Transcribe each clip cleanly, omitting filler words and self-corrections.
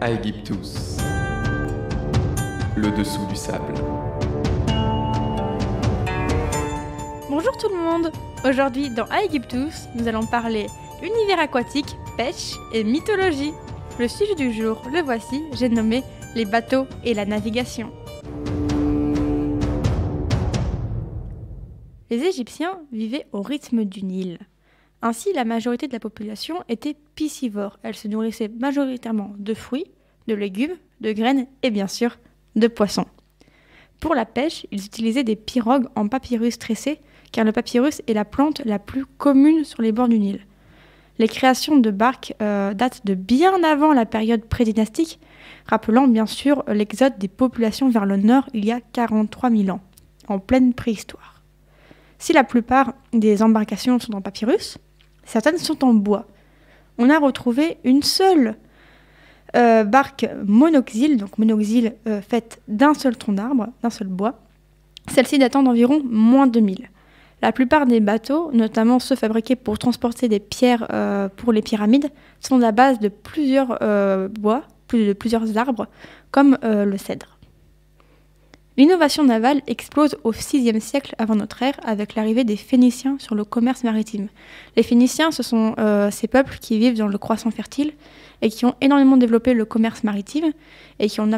Aegyptus, le dessous du sable. Bonjour tout le monde. Aujourd'hui dans Aegyptus, nous allons parler univers aquatique, pêche et mythologie. Le sujet du jour, le voici, j'ai nommé les bateaux et la navigation. Les Égyptiens vivaient au rythme du Nil. Ainsi, la majorité de la population était piscivore. Elle se nourrissait majoritairement de fruits, de légumes, de graines et bien sûr de poissons. Pour la pêche, ils utilisaient des pirogues en papyrus tressé, car le papyrus est la plante la plus commune sur les bords du Nil. Les créations de barques datent de bien avant la période prédynastique, rappelant bien sûr l'exode des populations vers le nord il y a 43 000 ans, en pleine préhistoire. Si la plupart des embarcations sont en papyrus, certaines sont en bois. On a retrouvé une seule barque monoxyle, donc monoxyle faite d'un seul tronc d'arbre, d'un seul bois, celle-ci datant d'environ moins 2000. La plupart des bateaux, notamment ceux fabriqués pour transporter des pierres pour les pyramides, sont à base de plusieurs bois, de plusieurs arbres, comme le cèdre. L'innovation navale explose au VIe siècle avant notre ère avec l'arrivée des Phéniciens sur le commerce maritime. Les Phéniciens, ce sont ces peuples qui vivent dans le croissant fertile et qui ont énormément développé le commerce maritime et qui ont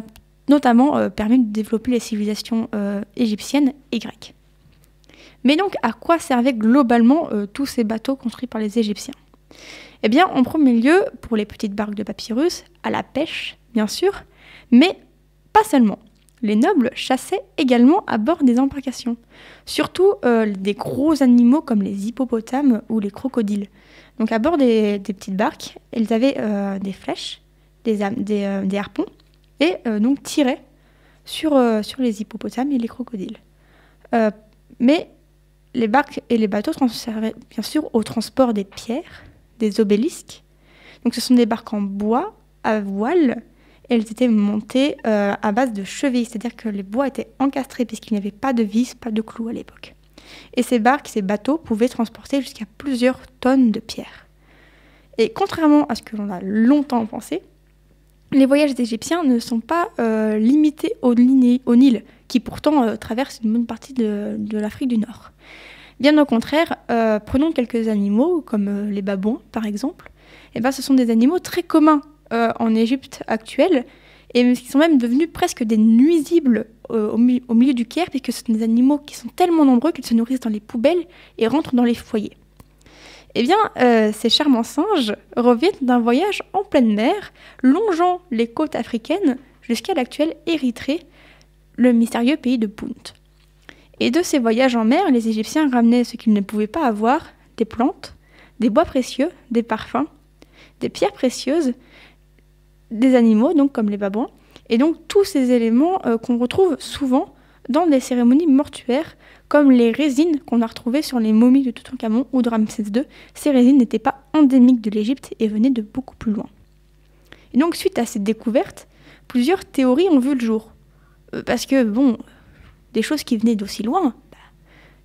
notamment permis de développer les civilisations égyptiennes et grecques. Mais donc, à quoi servaient globalement tous ces bateaux construits par les Égyptiens ? Eh bien, en premier lieu, pour les petites barques de papyrus, à la pêche, bien sûr, mais pas seulement. Les nobles chassaient également à bord des embarcations, surtout des gros animaux comme les hippopotames ou les crocodiles. Donc à bord des petites barques, ils avaient des flèches, des harpons, et donc tiraient sur les hippopotames et les crocodiles. Mais les barques et les bateaux servaient bien sûr au transport des pierres, des obélisques. Donc ce sont des barques en bois, à voile. Elles étaient montées à base de chevilles, c'est-à-dire que les bois étaient encastrés puisqu'il n'y avait pas de vis, pas de clous à l'époque. Et ces barques, ces bateaux pouvaient transporter jusqu'à plusieurs tonnes de pierres. Et contrairement à ce que l'on a longtemps pensé, les voyages égyptiens ne sont pas limités au Nil, qui pourtant traverse une bonne partie de l'Afrique du Nord. Bien au contraire, prenons quelques animaux comme les babouins par exemple. Et ben, ce sont des animaux très communs en Égypte actuelle, et qui sont même devenus presque des nuisibles au milieu du Caire, puisque ce sont des animaux qui sont tellement nombreux qu'ils se nourrissent dans les poubelles et rentrent dans les foyers. Eh bien, ces charmants singes reviennent d'un voyage en pleine mer, longeant les côtes africaines jusqu'à l'actuelle Érythrée, le mystérieux pays de Punt. Et de ces voyages en mer, les Égyptiens ramenaient ce qu'ils ne pouvaient pas avoir, des plantes, des bois précieux, des parfums, des pierres précieuses, des animaux, donc comme les babouins, et donc tous ces éléments qu'on retrouve souvent dans des cérémonies mortuaires, comme les résines qu'on a retrouvées sur les momies de Toutankhamon ou de Ramsès II. Ces résines n'étaient pas endémiques de l'Égypte et venaient de beaucoup plus loin. Et donc suite à cette découverte, plusieurs théories ont vu le jour. Parce que, bon, des choses qui venaient d'aussi loin,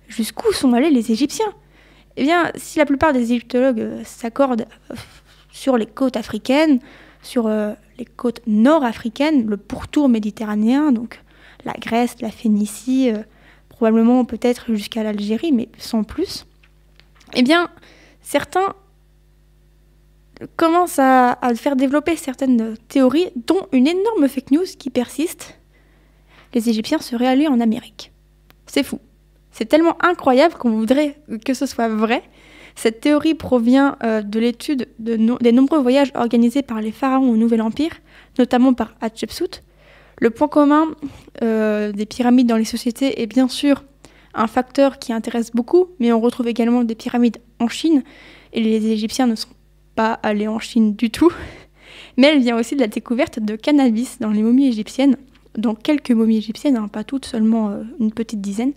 jusqu'où sont allés les Égyptiens ? Eh bien, si la plupart des égyptologues s'accordent sur les côtes africaines, sur les côtes nord-africaines, le pourtour méditerranéen, donc la Grèce, la Phénicie, probablement peut-être jusqu'à l'Algérie, mais sans plus, eh bien, certains commencent à faire développer certaines théories, dont une énorme fake news qui persiste. Les Égyptiens seraient allés en Amérique. C'est fou. C'est tellement incroyable qu'on voudrait que ce soit vrai. Cette théorie provient de l'étude des nombreux voyages organisés par les pharaons au Nouvel Empire, notamment par Hatshepsut. Le point commun des pyramides dans les sociétés est bien sûr un facteur qui intéresse beaucoup, mais on retrouve également des pyramides en Chine, et les Égyptiens ne sont pas allés en Chine du tout. Mais elle vient aussi de la découverte de cannabis dans les momies égyptiennes, dans quelques momies égyptiennes, pas toutes, seulement une petite dizaine.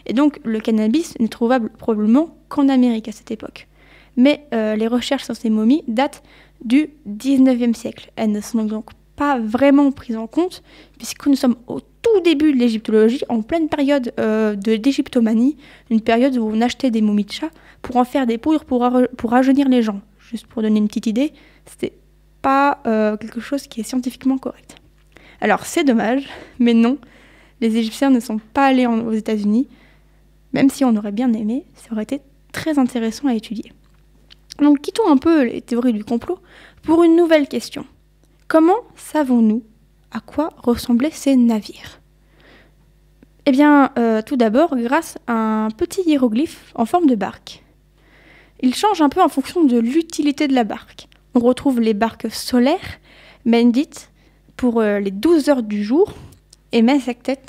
Et donc le cannabis n'est trouvable probablement qu'en Amérique à cette époque. Mais les recherches sur ces momies datent du 19e siècle. Elles ne sont donc pas vraiment prises en compte, puisque nous sommes au tout début de l'égyptologie, en pleine période d'égyptomanie, une période où on achetait des momies de chats pour en faire des poudres pour rajeunir les gens. Juste pour donner une petite idée, c'était pas quelque chose qui est scientifiquement correct. Alors c'est dommage, mais non, les Égyptiens ne sont pas allés aux États-Unis, même si on aurait bien aimé, ça aurait été très intéressant à étudier. Donc quittons un peu les théories du complot pour une nouvelle question. Comment savons-nous à quoi ressemblaient ces navires ? Eh bien, tout d'abord, grâce à un petit hiéroglyphe en forme de barque. Il change un peu en fonction de l'utilité de la barque. On retrouve les barques solaires, Mendit pour les 12 heures du jour et Mesektet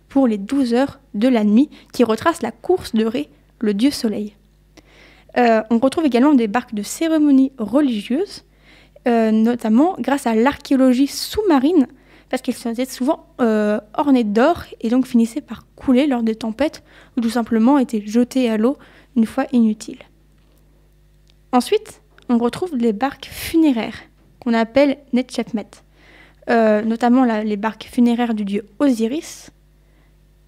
pour les 12 heures de la nuit, qui retracent la course de Ré, le dieu soleil. On retrouve également des barques de cérémonies religieuses, notamment grâce à l'archéologie sous-marine, parce qu'elles étaient souvent ornées d'or et donc finissaient par couler lors des tempêtes ou tout simplement étaient jetées à l'eau une fois inutiles. Ensuite, on retrouve les barques funéraires qu'on appelle Netchepmet, notamment les barques funéraires du dieu Osiris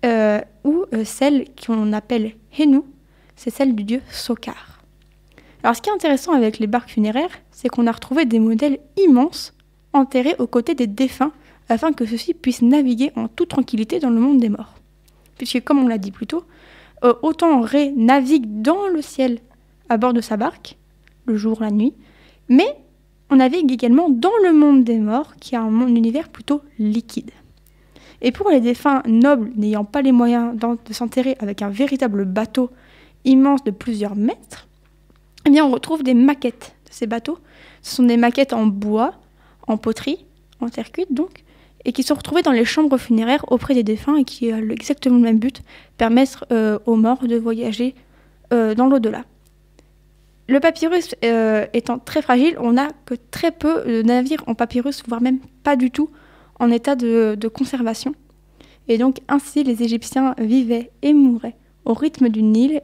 ou celles qu'on appelle Henu, c'est celle du dieu Sokar. Alors ce qui est intéressant avec les barques funéraires, c'est qu'on a retrouvé des modèles immenses enterrés aux côtés des défunts afin que ceux-ci puissent naviguer en toute tranquillité dans le monde des morts. Puisque comme on l'a dit plus tôt, autant Ré navigue dans le ciel à bord de sa barque, le jour, la nuit, mais on navigue également dans le monde des morts qui est un univers plutôt liquide. Et pour les défunts nobles n'ayant pas les moyens de s'enterrer avec un véritable bateau immense de plusieurs mètres, eh bien on retrouve des maquettes de ces bateaux. Ce sont des maquettes en bois, en poterie, en terre cuite donc, et qui sont retrouvées dans les chambres funéraires auprès des défunts et qui ont exactement le même but, permettre aux morts de voyager dans l'au-delà. Le papyrus étant très fragile, on n'a que très peu de navires en papyrus, voire même pas du tout en état de conservation. Et donc ainsi les Égyptiens vivaient et mouraient au rythme du Nil,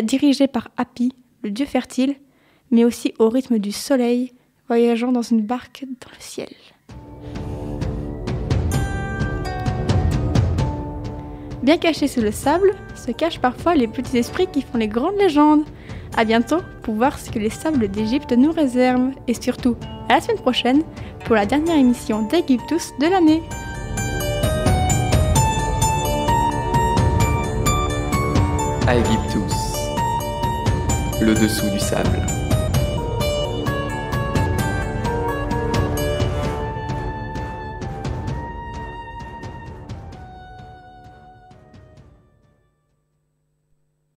dirigé par Hapi, le dieu fertile, mais aussi au rythme du soleil, voyageant dans une barque dans le ciel. Bien cachés sous le sable, se cachent parfois les petits esprits qui font les grandes légendes. À bientôt pour voir ce que les sables d'Égypte nous réservent. Et surtout, à la semaine prochaine pour la dernière émission d'Egyptus de l'année. Aegyptus, le dessous du sable.